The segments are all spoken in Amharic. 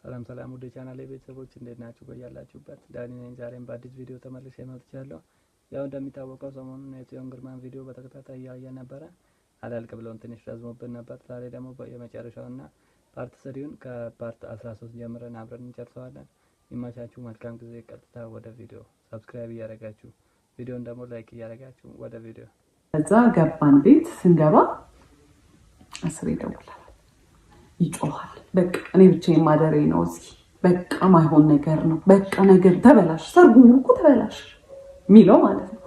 ሰላም ሰላም ወደ ቻናሌ ቤተሰቦች እንዴት ናችሁ? በያላችሁበት ዳኒ ነኝ። ዛሬም በአዲስ ቪዲዮ ተመልሼ መጥቻለሁ። ያው እንደሚታወቀው ሰሞኑን የጽዮን ግርማን ቪዲዮ በተከታታይ እያየን ነበረ። አላልቅ ብሎን ትንሽ ረዝሞብን ነበር። ዛሬ ደግሞ የመጨረሻውና ፓርት 3ን ከፓርት 13 ጀምረን አብረን እንጨርሰዋለን። ይመቻችሁ። መልካም ጊዜ። ቀጥታ ወደ ቪዲዮ። ሰብስክራይብ እያደረጋችሁ ቪዲዮን ደግሞ ላይክ እያደረጋችሁ ወደ ቪዲዮ። ከዛ ገባን። ቤት ስንገባ አስሬ ይደውላል፣ ይጮሃል። በቃ እኔ ብቻዬን ማደሬ ነው እዚህ። በቃ ማይሆን ነገር ነው። በቃ ነገር ተበላሽ፣ ሰርጉ እኮ ተበላሽ ሚለው ማለት ነው።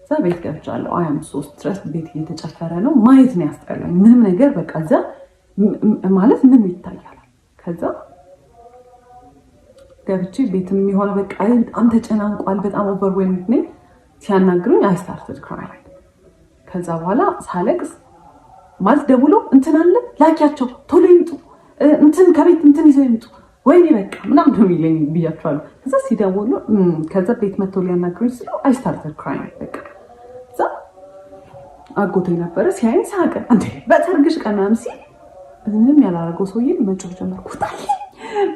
እዛ ቤት ገብቻለሁ። 23 ድረስ ቤት እየተጨፈረ ነው። ማየት ነው ያስጠላኝ። ምንም ነገር በቃ እዛ ማለት ምን ይታያል። ከዛ ገብቼ ቤት የሚሆነ በቃ በጣም ተጨናንቋል። በጣም ኦቨርዌልምድ ነኝ። ሲያናግሩኝ አይ ስታርትድ ክራይንግ። ከዛ በኋላ ሳለቅስ ማለት ደውሎ እንትን አለ ላኪያቸው ቶሎ ይምጡ፣ እንትን ከቤት እንትን ይዘው ይምጡ፣ ወይኔ በቃ ምናምን ነው የሚለኝ ብያቸዋለሁ። ከዛ ሲደውሉ ከዛ ቤት መጥቶ ሊያናግሩኝ ስለው አይ ስታርትድ ክራይንግ። በቃ እዛ አጎቴ ነበረ ሲያይኝ ሳቀ። እንዴ በሰርግሽ ቀን ምናምን ሲል ምንም ያላረገው ሰውዬ መጮህ ጀመርኩ።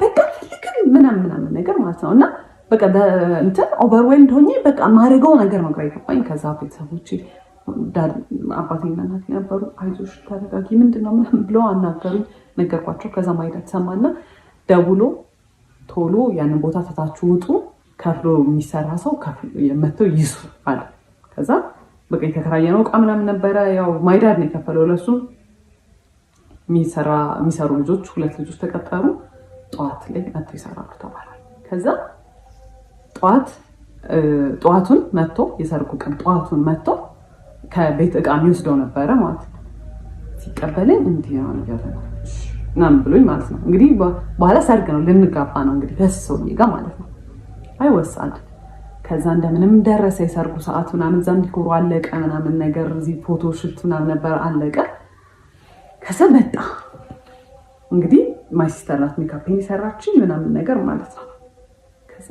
በቃ ፈልግም ምናምን ነገር ማለት ነው። እና በቃ እንትን ኦቨርዌልድ ሆኜ በቃ ማድረገው ነገር ነው ግራ ይገባኝ። ከዛ ቤተሰቦቼ አባቴና እናቴ ነበሩ። አይዞሽ ተረጋጊ ምንድነው ምናምን ብለው አናገሩኝ። ነገርኳቸው። ከዛ ማይዳት ሰማና ደውሎ ቶሎ ያንን ቦታ ትታችሁ ውጡ፣ ከፍሎ የሚሰራ ሰው መጥተው ይሱ አለ። ከዛ በቃ የተከራየነው ዕቃ ምናምን ነበረ። ያው ማይዳድ ነው የከፈለው ለሱ። የሚሰሩ ልጆች 2 ልጆች ተቀጠሩ። ጠዋት ላይ መጥተው ይሰራሉ ተባለ። ከዛ ጠዋቱን መጥቶ የሰርጉ ቀን ጠዋቱን መጥቶ ከቤት ዕቃ የሚወስደው ነበረ ማለት ነው። ሲቀበለኝ እንዲህ ነው ያለው ምናምን ብሎኝ ማለት ነው። እንግዲህ በኋላ ሰርግ ነው ልንጋባ ነው እንግዲህ ከዚህ ሰውዬ ጋር ማለት ነው። አይወሳል። ከዛ እንደምንም ደረሰ የሰርጉ ሰዓት ምናምን። እዛ ዲኮሩ አለቀ ምናምን ነገር እዚህ ፎቶ ሽት ምናምን ነበር አለቀ። ከዛ መጣ እንግዲህ ማይ ሲስተር ናት ሜካፔን የሰራችኝ ምናምን ነገር ማለት ነው። ከዛ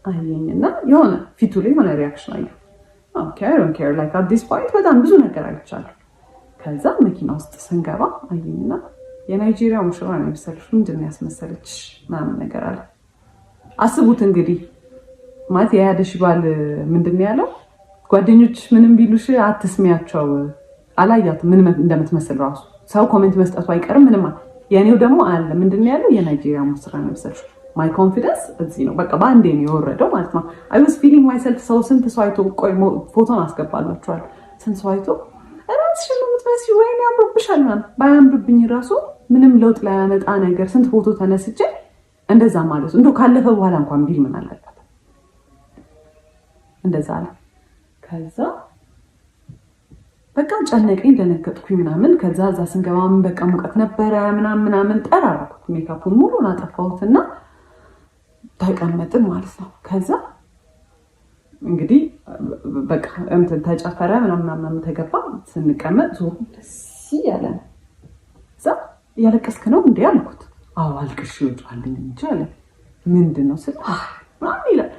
አየኝና የሆነ ፊቱ ላይ የሆነ ሪያክሽን አየሁ። ኦኬ አይ ዶንት ኬር ላይክ አት ዲስ ፖይንት በጣም ብዙ ነገር አይቻለሁ። ከዛ መኪና ውስጥ ስንገባ አየኝና የናይጄሪያ ሙሽራ ነው የመሰለሽ፣ ምንድን ነው ያስመሰለች ምናምን ነገር አለ። አስቡት እንግዲህ ማለት የያደሽ ባል ምንድን ነው ያለው? ጓደኞች ምንም ቢሉሽ አትስሚያቸው። አላያትም ምን እንደምትመስል ራሱ ሰው ኮሜንት መስጠቱ አይቀርም ምንም። የኔው ደግሞ አለ ምንድን ነው ያለው? የናይጄሪያ ሙሽራ ነው የመሰለሽ። ማይ ኮንፊደንስ እዚህ ነው። በቃ በአንዴ ነው የወረደው ማለት ነው። አይ ዋዝ ፊሊንግ ማይሰልፍ። ሰው ስንት ሰው አይቶ ቆይ ፎቶን አስገባላችኋል። ስንት ሰው አይቶ ራስሽን ነው የምትመስዪው ወይኔ ያምርብሻል ምናምን። ባያምርብኝ ራሱ ምንም ለውጥ ላያመጣ ነገር ስንት ፎቶ ተነስቼ እንደዛ ማለት እንደው ካለፈ በኋላ እንኳን ቢል ምን አለበት? እንደዛ አለ። ከዛ በቃ ጨነቀኝ፣ ደነገጥኩኝ ምናምን። ከዛ እዛ ስንገባም በቃ ሙቀት ነበረ ምናምን ጠራራኩት። ሜካፑን ሙሉን አጠፋሁትና ተቀመጥን ማለት ነው። ከዛ እንግዲህ በቃ እንትን ተጨፈረ ምናምን ተገባ። ስንቀመጥ ዞሩ ደስ ያለ ነው። እዛ እያለቀስክ ነው እንዴ አልኩት። አዎ አልቅሽ ይወጣልኝ እንጂ አለ። ምንድነው ስለ ምናምን ይላል።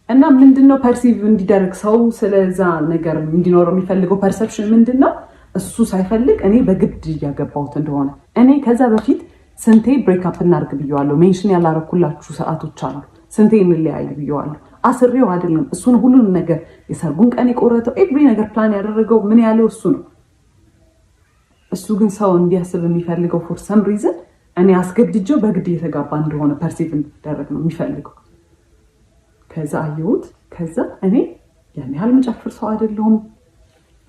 እና ምንድነው ፐርሲቭ እንዲደረግ ሰው ስለዛ ነገር እንዲኖረው የሚፈልገው ፐርሰፕሽን ምንድነው? እሱ ሳይፈልግ እኔ በግድ እያገባሁት እንደሆነ። እኔ ከዛ በፊት ስንቴ ብሬክ አፕ እናርግ ብየዋለሁ። ሜንሽን ያላረኩላችሁ ሰዓቶች አሉ። ስንቴ እንለያይ ብየዋለሁ። አስሬው አይደለም እሱን ሁሉን ነገር የሰርጉን ቀን የቆረጠው ኤቭሪ ነገር ፕላን ያደረገው ምን ያለው እሱ ነው። እሱ ግን ሰው እንዲያስብ የሚፈልገው ፎር ሰም ሪዝን እኔ አስገድጀው በግድ እየተጋባ እንደሆነ ፐርሲቭ እንዲደረግ ነው የሚፈልገው። ከዛ አየሁት። ከዛ እኔ ያን ያህል መጨፍር ሰው አይደለሁም።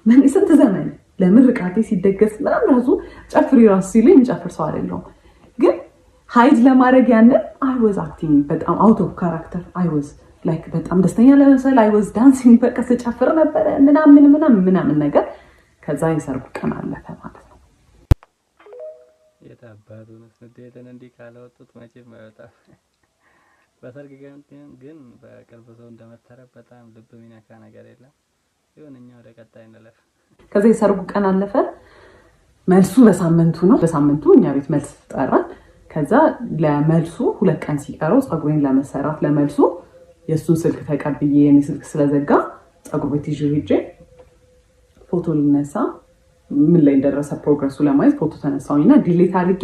ምን ስንት ዘመን ለምርቃቴ ሲደገስ ምናምን ራሱ ጨፍሪ ራሱ ሲለኝ መጨፍር ሰው አይደለሁም። ግን ሃይድ ለማድረግ ያንን አይ ዋዝ አክቲንግ በጣም አውት ኦፍ ካራክተር። አይ ዋዝ ላይክ በጣም ደስተኛ ለመሰል አይ ዋዝ ዳንሲንግ በቃ ስጨፍር ነበረ ምናምን ነገር። ከዛ የሰርጉ ቀን አለፈ ማለት ነው። የታባቱን ስንዴትን እንዲህ ካለወጡት መቼም አይወጣም። በሰርግ ግን በቅርብ ሰው እንደመተረብ በጣም ልብ የሚነካ ነገር የለም። ይሁን እኛ ወደ ቀጣይ እንለፍ። ከዛ የሰርጉ ቀን አለፈ። መልሱ በሳምንቱ ነው። በሳምንቱ እኛ ቤት መልስ ጠራን። ከዛ ለመልሱ 2 ቀን ሲቀረው ፀጉሬን ለመሰራት ለመልሱ የእሱን ስልክ ተቀብዬ የኔ ስልክ ስለዘጋ ፀጉር ቤት ይዤ ሄጄ ፎቶ ልነሳ ምን ላይ እንደደረሰ ፕሮግረሱ ለማየት ፎቶ ተነሳሁኝና ዲሌት አድርጌ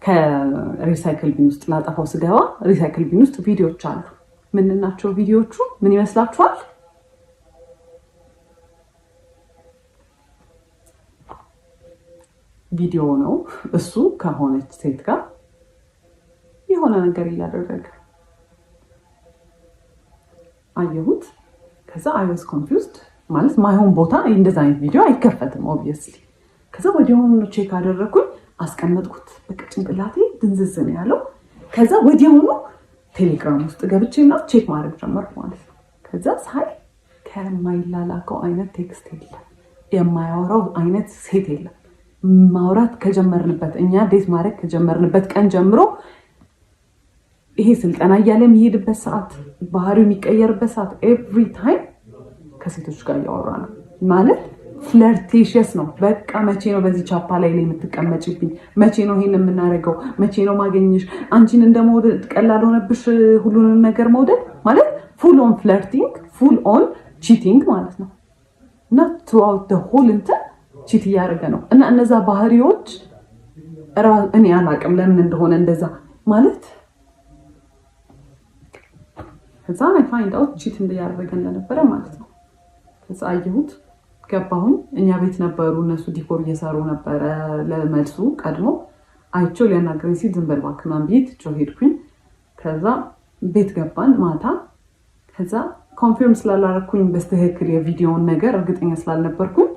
ከሪሳይክል ቢን ውስጥ ላጠፋው ስገባ ሪሳይክል ቢን ውስጥ ቪዲዮዎች አሉ። ምን ናቸው ቪዲዮዎቹ? ምን ይመስላችኋል? ቪዲዮ ነው እሱ ከሆነች ሴት ጋር የሆነ ነገር እያደረገ አየሁት። ከዛ አይ ዋዝ ኮንፊውዝድ ማለት ማይሆን ቦታ እንደዛ አይነት ቪዲዮ አይከፈትም ኦብቪየስሊ። ከዛ ወዲያውኑ ቼክ አደረኩኝ፣ አስቀመጥኩት። በቃ ጭንቅላቴ ድንዝዝ ነው ያለው። ከዛ ወዲያውኑ ቴሌግራም ውስጥ ገብቼና ቼክ ማድረግ ጀመርኩ ማለት ነው። ከዛ ሳይ ከማይላላከው አይነት ቴክስት የለም፣ የማያወራው አይነት ሴት የለም። ማውራት ከጀመርንበት እኛ ዴት ማድረግ ከጀመርንበት ቀን ጀምሮ ይሄ ስልጠና እያለ የሚሄድበት ሰዓት፣ ባህሪው የሚቀየርበት ሰዓት ኤቭሪ ታይም ከሴቶች ጋር እያወራ ነው ማለት ፍለርቴሽስ ነው። በቃ መቼ ነው በዚህ ቻፓ ላይ የምትቀመጭብኝ? መቼ ነው ይሄን የምናደርገው? መቼ ነው ማገኘሽ? አንቺን እንደመውደድ ቀላል ሆነብሽ ሁሉንም ነገር መውደድ ማለት ፉል ኦን ፍለርቲንግ፣ ፉል ኦን ቺቲንግ ማለት ነው። እና ትሩአውት ዘ ሆል እንትን ቺት እያደረገ ነው። እና እነዛ ባህሪዎች እኔ አላውቅም ለምን እንደሆነ እንደዛ ማለት ከዛ አይ ፋይንድ አውት ቺት እያደረገ እንደነበረ ማለት ነው። ከዛ አየሁት፣ ገባሁኝ። እኛ ቤት ነበሩ እነሱ ዲኮር እየሰሩ ነበረ። ለመልሱ ቀድሞ አይቼው ሊያናገረኝ ሲል ዝም በል እባክህ ምናምን ብዬ ትቼው ሄድኩኝ። ከዛ ቤት ገባን ማታ። ከዛ ኮንፊርም ስላላረኩኝ በስትክክል የቪዲዮውን ነገር እርግጠኛ ስላልነበርኩኝ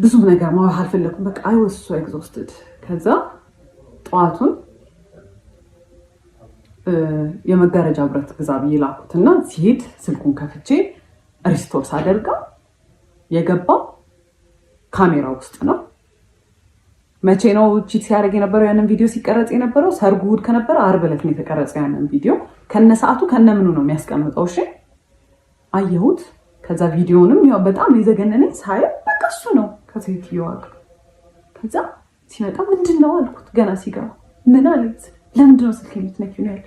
ብዙ ነገር ማውራት አልፈለኩም። በቃ አይ ዋዝ ሶ ኤግዞስትድ። ከዛ ጠዋቱን የመጋረጃ ብረት ግዛ ብዬ ላኩትና ሲሄድ ስልኩን ከፍቼ ሪስቶር ሳደርገው የገባው ካሜራ ውስጥ ነው። መቼ ነው ቺት ሲያደርግ የነበረው? ያንን ቪዲዮ ሲቀረጽ የነበረው ሰርጉ እሑድ ከነበረ ዓርብ ዕለት ነው የተቀረጸው። ያንን ቪዲዮ ከነ ሰዓቱ ከነ ምኑ ነው የሚያስቀምጠው። እሺ አየሁት። ከዛ ቪዲዮንም ያው በጣም የዘገነነኝ ሳየው በቃ እሱ ነው ከሴትዮዋ ጋር። ከዛ ሲመጣ ምንድን ነው አልኩት። ገና ሲገባ ምን አለች? ለምንድን ነው ስልኬን የምትነኪው ነው ያለ።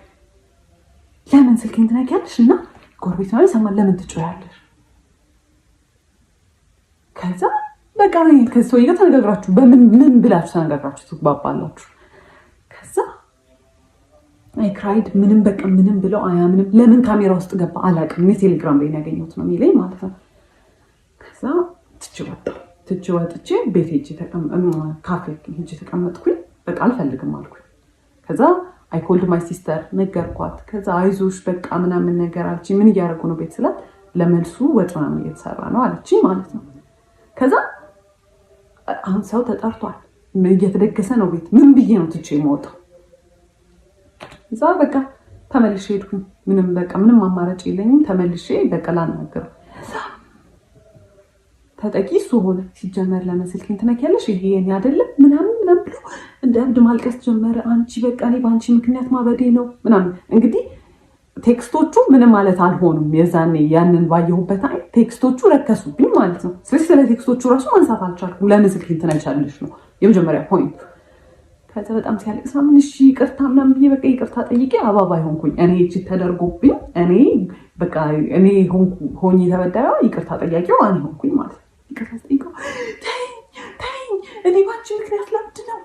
ለምን ስልኬን ትነኪያለሽ? እና ጎረቤት ነው ይሰማል፣ ለምን ትጮያለሽ? ከዛ በቃ ከሰውዬ ጋር ተነጋግራችሁ ምን ብላችሁ ተነጋግራችሁ ትግባባላችሁ? ከዛ አይ ክራይድ ምንም በቃ ምንም ብለው አያምንም። ለምን ካሜራ ውስጥ ገባ አላውቅም። እኔ ቴሌግራም ላይ ያገኘሁት ነው የሚለኝ ማለት ነው። ከዛ ትቼ ወጥቼ ቤት ሄጄ ካፌ ሄጄ ተቀመጥኩኝ። በቃ አልፈልግም አልኩኝ። ከዛ አይ ኮልድ ማይ ሲስተር ነገርኳት። ከዛ አይዞሽ በቃ ምናምን ነገር አለች። ምን እያደረጉ ነው ቤት ስላት ለመልሱ ወጥ ምናምን እየተሰራ ነው አለች ማለት ነው። ከዛ አሁን ሰው ተጠርቷል፣ እየተደገሰ ነው ቤት። ምን ብዬ ነው ትቼ የምወጣው? እዛ በቃ ተመልሼ ሄድኩኝ። ምንም አማራጭ የለኝም። ተመልሼ በቃ ላናገረው። ተጠቂ እሱ ሆነ። ሲጀመር ለምን ስልኬን ትነኪያለሽ? ይሄ የኔ አይደለም ምናምን ብሎ እንደ እብድ ማልቀስ ጀመረ። አንቺ በቃ እኔ በአንቺ ምክንያት ማበዴ ነው ምናምን። እንግዲህ ቴክስቶቹ ምንም ማለት አልሆኑም። የዛኔ ያንን ባየሁበት አይነት ቴክስቶቹ ረከሱብኝ ማለት ነው። ስለዚህ ስለ ቴክስቶቹ ራሱ ማንሳት አልቻልኩም። ለምን ስልኬን ትነኪያለሽ ነው የመጀመሪያ ፖይንቱ። ከዛ በጣም ሲያለቅስ ምን እሺ ይቅርታ ምናምን ብዬ በቃ ይቅርታ ጠይቄ አባባይ ሆንኩኝ። እኔ እቺ ተደርጎብኝ እኔ ሆኜ ተበዳዩ ይቅርታ ጠያቂው እኔ ሆንኩኝ ማለት ነው። ይቅርታ ጠይቀው ተይኝ እኔ ባንቺ ምክንያት ለምድ ነው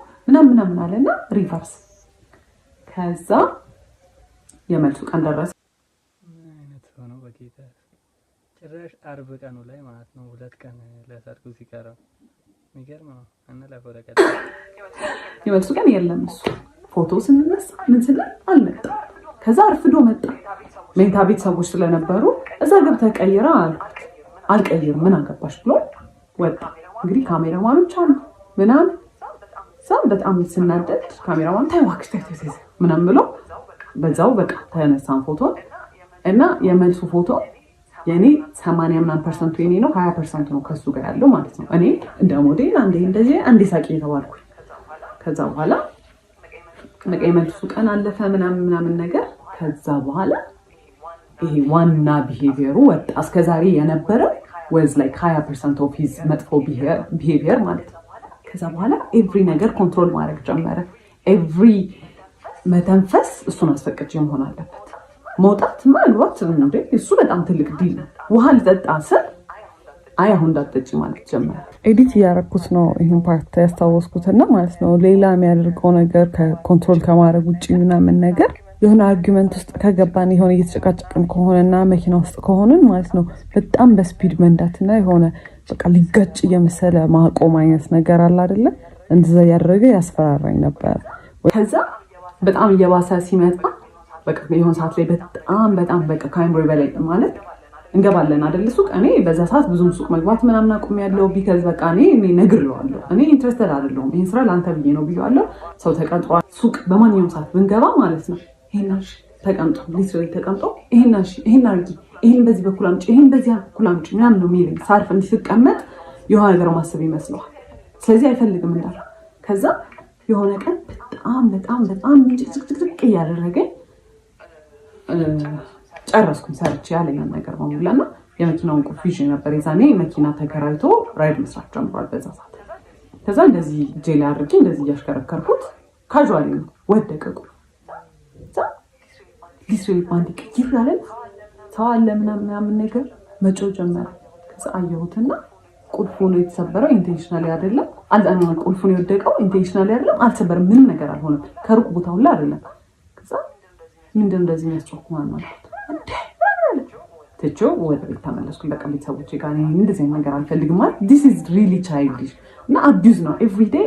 ምናምን አለና ሪቨርስ። ከዛ የመልሱ ቀን ደረሰ። ምን አይነት ሰው ነው በጌታ! ጭራሽ ዓርብ ቀኑ ላይ ማለት ነው 2 ቀን ለሰርጉ ሲቀረው የሚገርም ነው። እንለፈው ለቀጥ የመልሱ ቀን የለም። እሱ ፎቶ ስንነሳ ምን ስንል አልመጣም። ከዛ አርፍዶ መጣ። ሜንታ ቤት ሰዎች ስለነበሩ እዛ ገብተህ ቀይራ አልኩት። አልቀይርም ምን አገባሽ ብሎ ወጣ። እንግዲህ ካሜራማኖች አሉ ምናምን ሰው በጣም ስናደድ ካሜራማን ታይዋክሽ ታይተሰ ምናምን ብሎ በዛው በቃ ተነሳን ፎቶ እና የመልሱ ፎቶ የኔ 80% የኔ ነው፣ 20% ነው ከሱ ጋር ያለው ማለት ነው። እኔ እንደ ሞዴል አንዴ ሳቂ የተባልኩ። ከዛ በኋላ በቃ የመልሱ ቀን አለፈ ምናምን ነገር። ከዛ በኋላ ይሄ ዋና ቢሄቪየሩ ወጣ። እስከዛሬ የነበረው ወዝ ላይክ 20% ኦፍ ሂዝ መጥፎ ቢሄቪየር ማለት ነው። ከዛ በኋላ ኤቭሪ ነገር ኮንትሮል ማድረግ ጀመረ። ኤቭሪ መተንፈስ እሱን አስፈቅጄ መሆን አለበት። መውጣት ማግባት እንዴ እሱ በጣም ትልቅ ዲል ነው። ውሃ ልጠጣ ስል አይ አሁን እንዳትጠጪ ማለት ጀመረ። ኤዲት እያደረኩት ነው ይህን ፓርት ያስታወስኩትና ማለት ነው ሌላ የሚያደርገው ነገር ከኮንትሮል ከማድረግ ውጭ ምናምን ነገር የሆነ አርጊመንት ውስጥ ከገባን የሆነ እየተጨቃጨቅን ከሆነና መኪና ውስጥ ከሆንን ማለት ነው በጣም በስፒድ መንዳትና የሆነ በቃ ሊጋጭ እየመሰለ ማቆም አይነት ነገር አለ አይደለ? እንደዛ ያደረገ ያስፈራራኝ ነበር። ከዛ በጣም እየባሰ ሲመጣ በቃ የሆነ ሰዓት ላይ በጣም በቃ ከአይምሮ በላይ ማለት እንገባለን አይደል ሱቅ። እኔ በዛ ሰዓት ብዙም ሱቅ መግባት ምናምን አቁሜያለሁ። ቢከዝ በቃ እኔ ነግሬዋለሁ እኔ ኢንትረስትድ አይደለሁም ይሄን ስራ ለአንተ ብዬ ነው ብዬዋለሁ። ሰው ተቀጥሯል ሱቅ በማንኛውም ሰዓት ብንገባ ማለት ነው ይሄናሽ ተቀምጦ ሊትራሊ ተቀምጦ ይሄን አርጊ ይሄን በዚህ በኩል አምጪ ይሄን በዚህ በኩል አምጪ ምናምን ነው የሚለኝ። ሳርፍ እንዲስቀመጥ የሆነ ነገር ማሰብ ይመስለዋል። ስለዚህ አይፈልግም እንዳለ። ከዛ የሆነ ቀን በጣም ጭቅጭቅ እያደረገኝ ጨረስኩኝ ሰርቼ ያለኝን ነገር በሙላና የመኪናውን ቁልፍ ይዤ ነበር። የዛኔ መኪና ተከራይቶ ራይድ መስራት ጀምሯል በዛ ሰዓት። ከዛ እንደዚህ ጄል አድርጌ እንደዚህ እያሽከረከርኩት ካዥዋሊ ወደቀ ቁልፍ። ሊስሪ ባንዲ ቅይር ያለ ሰው አለ ምናምን ነገር መጮህ ጀመረ። ከዛ አየሁትና ቁልፉን የተሰበረው ኢንቴንሽናሊ አይደለም። አልጣኛው ቁልፉን የወደቀው ኢንቴንሽናሊ አይደለም። አልተሰበረም፣ ምንም ነገር አልሆነም። ከሩቅ ቦታ ሁላ አይደለም። ከዛ ምንድነው እንደዚህ የሚያስጨኩ ማለት ትቼው ወደ ቤት ተመለስኩ። በቃ ቤተሰቦቼ ጋር እንደዚህ ነገር አልፈልግም ማለት this is really childish እና አቢዩዝ ነው። every day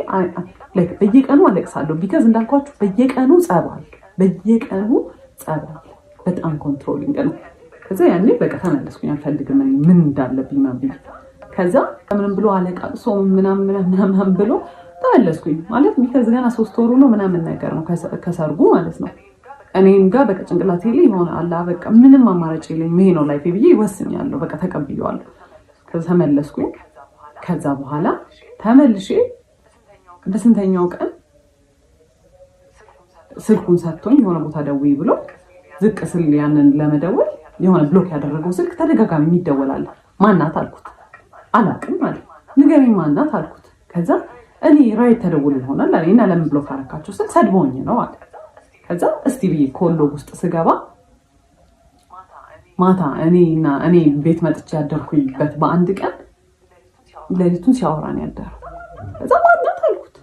like በየቀኑ አለቅሳለሁ ቢካዝ እንዳልኳችሁ በየቀኑ ጸባል በጣም ኮንትሮሊንግ ነው። ከዛ ያኔ በቃ ተመለስኩኝ። አልፈልግም ምን እንዳለብኝ ማብኝ። ከዛ ምንም ብሎ አለቃቅሶ ምናምን ብሎ ተመለስኩኝ ማለት ቢካዝ ገና 3 ወሩ ነው ምናምን ነገር ነው ከሰርጉ ማለት ነው። እኔም ጋር በቃ ጭንቅላቴ ላይ ሆነ አላ በቃ ምንም አማራጭ የለኝም ይሄ ነው ላይፌ ብዬ ወስኛለሁ። በቃ ተቀብዬዋለሁ። ከዛ ተመለስኩኝ። ከዛ በኋላ ተመልሼ በስንተኛው ቀን ስልኩን ሰጥቶኝ የሆነ ቦታ ደውይ ብሎ ዝቅ ስል ያንን ለመደወል የሆነ ብሎክ ያደረገው ስልክ ተደጋጋሚ የሚደወላል። ማናት አልኩት። አላውቅም ማለት ንገረኝ ማናት አልኩት። ከዛ እኔ ራይት ተደውል ይሆናል አለኝና ለምን ብሎክ አደረካቸው ስል ሰድቦኝ ነው አለ። ከዛ እስቲ ብዬ ኮሎ ውስጥ ስገባ ማታ እኔ ቤት መጥቼ ያደርኩኝበት በአንድ ቀን ሌሊቱን ሲያወራን ያደረው። ከዛ ማናት አልኩት።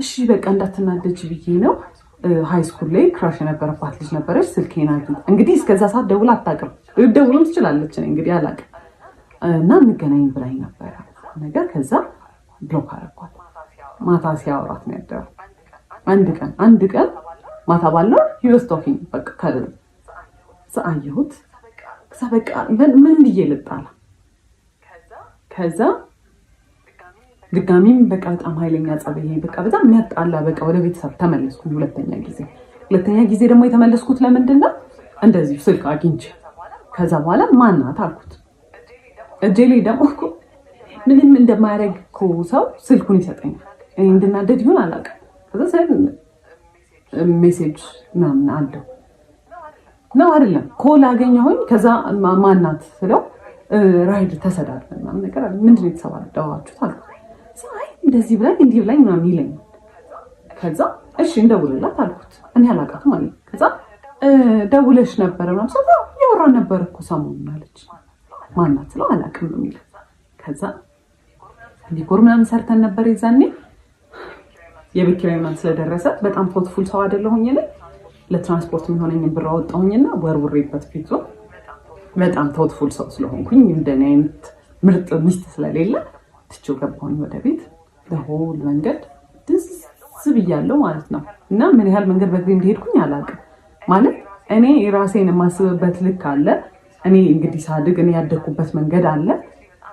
እሺ በቃ እንዳትናደጅ ብዬ ነው ሃይ ስኩል ላይ ክራሽ የነበረባት ልጅ ነበረች። ስልኬን አግኝታ እንግዲህ እስከዛ ሰዓት ደውላ አታውቅም። ደውሎም ትችላለች እንግዲህ አላውቅም። እና እንገናኝ ብላኝ ነበረ ነገር። ከዛ ብሎክ አደረኳት። ማታ ሲያወራት ነው ያደረው። አንድ ቀን ማታ ባለው ሂውስ ቶኪንግ በቃ ካለ አየሁት። ከዛ በቃ ምን ብዬ ልጣላ። ከዛ ድጋሚም በቃ በጣም ኃይለኛ ጸበይ በቃ በጣም የሚያጣላ በቃ ወደ ቤተሰብ ተመለስኩ። ሁለተኛ ጊዜ ደግሞ የተመለስኩት ለምንድን ነው እንደዚህ ስልክ አግኝቼ። ከዛ በኋላ ማናት አልኩት። እጄ ላይ ደግሞ እኮ ምንም እንደማያደርግ እኮ ሰው ስልኩን ይሰጠኛል። እንድናደድ ይሆን አላውቅም። ከዛ ሜሴጅ ምናምን አለው ነው አይደለም ኮል አገኘሁኝ። ከዛ ማናት ስለው ራይድ ተሰዳድበን ምናምን ነገር አለ። ምንድን ነው የተሰባደባችሁት አልኩት። እንደዚህ ብላኝ እንዲህ ብላኝ ምናምን ይለኛል። ከዛ እሺ እንደውልላት አልኩት። እኔ አላውቃትም አለኝ። ከዛ ደውለሽ ነበረ ምናምን ሰው ያወራን ነበር እኮ ሰሞኑን አለች። ማናት ስለው አላውቅም ነው የሚለው። ከዛ ዲኮር ምናምን ሰርተን ነበር የዛኔ የቤት ኪራይ ምናምን ስለደረሰ በጣም ፖትፉል ሰው አይደለሁኝ እኔ። ለትራንስፖርት የሚሆነኝ ብር አወጣሁኝና ወርውሬበት ፊቱ በጣም ፖትፉል ሰው ስለሆንኩኝ እንደኔ አይነት ምርጥ ሚስት ስለሌለ ትቼው ገባሁኝ ወደ ቤት። ለሆል መንገድ ድስ ብያለሁ ማለት ነው። እና ምን ያህል መንገድ በእግሬ እንደሄድኩኝ አላውቅም። ማለት እኔ ራሴን የማስብበት ልክ አለ። እኔ እንግዲህ ሳድግ እኔ ያደግኩበት መንገድ አለ።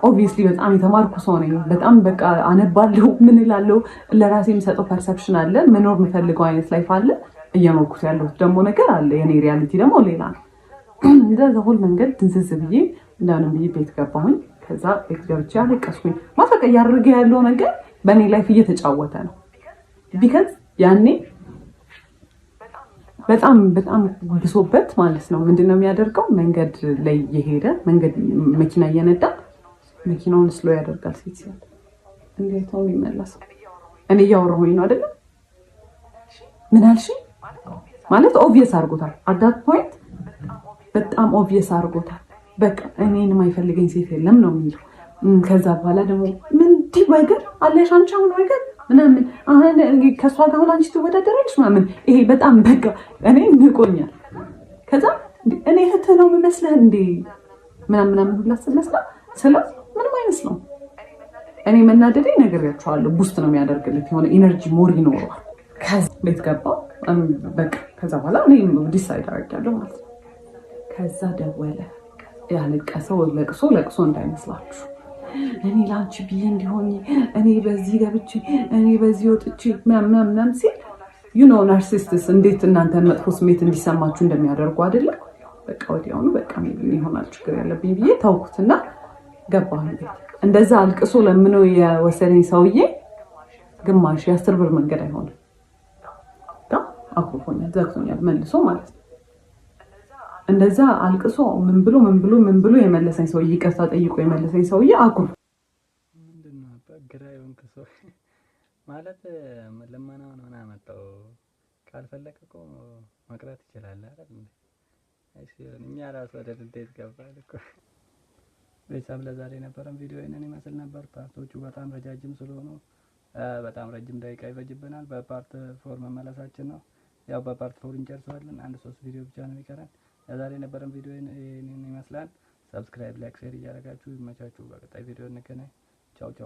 ኦብቪየስሊ በጣም የተማርኩ ሰው ነኝ። በጣም በቃ አነባለሁ፣ ምን እላለሁ፣ ለራሴ የሚሰጠው ፐርሰፕሽን አለ። መኖር የምፈልገው አይነት ላይፍ አለ። እየኖርኩት ያለሁት ደግሞ ነገር አለ። የኔ ሪያሊቲ ደግሞ ሌላ ነው። እንደዛ ሁሉ መንገድ ድንዝዝ ብዬ እንደምንም ብዬ ቤት ገባሁኝ። ከዛ ቤት ገብቼ አለቀስኩኝ። ማፈቀ እያደረገ ያለው ነገር በእኔ ላይፍ እየተጫወተ ነው። ቢካዝ ያኔ በጣም ብሶበት ማለት ነው። ምንድነው የሚያደርገው? መንገድ ላይ እየሄደ መኪና እየነዳ መኪናውን ስሎ ያደርጋል። ሴት ሲል እንዴት ነው የሚመለሰው? እኔ እያወራሁኝ ነው አይደለም? ምን አልሽ ማለት ኦብቪየስ አድርጎታል። አዳት ፖይንት በጣም ኦብቪየስ አድርጎታል። በቃ እኔን የማይፈልገኝ ሴት የለም ነው የሚለው። ከዛ በኋላ ደግሞ ምንድን ወገን አለሽ አንቺ አሁን ወገን ምናምን አሁን ከእሷ ጋር አሁን አንቺ ትወዳደራለሽ ምናምን ይሄ በጣም በቃ እኔ ንቆኛል። ከዛ እኔ እህትህ ነው የምመስልህ እንዴ ምናምን ሁላ ስለ ምንም አይመስለውም። እኔ መናደዴ ነግሬያቸዋለሁ ቡስት ነው የሚያደርግልህ የሆነ ኢነርጂ ሞር ይኖረዋል። ከዛ ቤት ገባ በቃ ከዛ በኋላ እኔ ዲሳይድ አደርጋለሁ ማለት ነው። ከዛ ደወለ ያለቀሰው ለቅሶ እንዳይመስላችሁ እኔ ላንቺ ብዬ እንዲሆኝ እኔ በዚህ ገብቼ እኔ በዚህ ወጥቼ ምናምን ሲል ናርሲስትስ እንዴት እናንተን መጥፎ ስሜት እንዲሰማችሁ እንደሚያደርጉ አይደለም። በቃ ወዲያውኑ በቃ ይሆናል ችግር ያለብኝ ብዬ ታውኩትና ገባሁ ቤት። እንደዛ አልቅሶ ለምነው የወሰደኝ ሰውዬ ግማሽ የ10 ብር መንገድ አይሆንም። አኩርፎኛል፣ ዘግቶኛል መልሶ ማለት ነው። እንደዛ አልቅሶ ምን ብሎ የመለሰኝ ሰውዬ ይቅርታ ጠይቆ የመለሰኝ ሰውዬ አኩርፎ ምንድነው ግራ የሆንክ ሰው ማለት ልመናውን ሆነ አመጣው። ካልፈለክ እኮ መቅረት ይችላል አይደል እንዴ? እሺ እኛ ራሱ ወደ ድዴት ገባል እኮ። ቤተሰብ ለዛሬ የነበረን ቪዲዮ ይሄንን ይመስል ነበር። ፓርቶቹ በጣም ረጃጅም ስለሆኑ በጣም ረጅም ደቂቃ ይፈጅብናል። በፓርት 4 መመለሳችን ነው። ያው በፓርት 4 እንጨርሰዋለን። 3 ቪዲዮ ብቻ ነው የሚቀረን። ለዛሬ የነበረን ቪዲዮ ይሄንን ይመስላል። ሰብስክራይብ፣ ላይክ፣ ሼር እያደረጋችሁ ይመቻችሁ። በቀጣይ ቪዲዮ እንገናኝ። ቻው ቻው።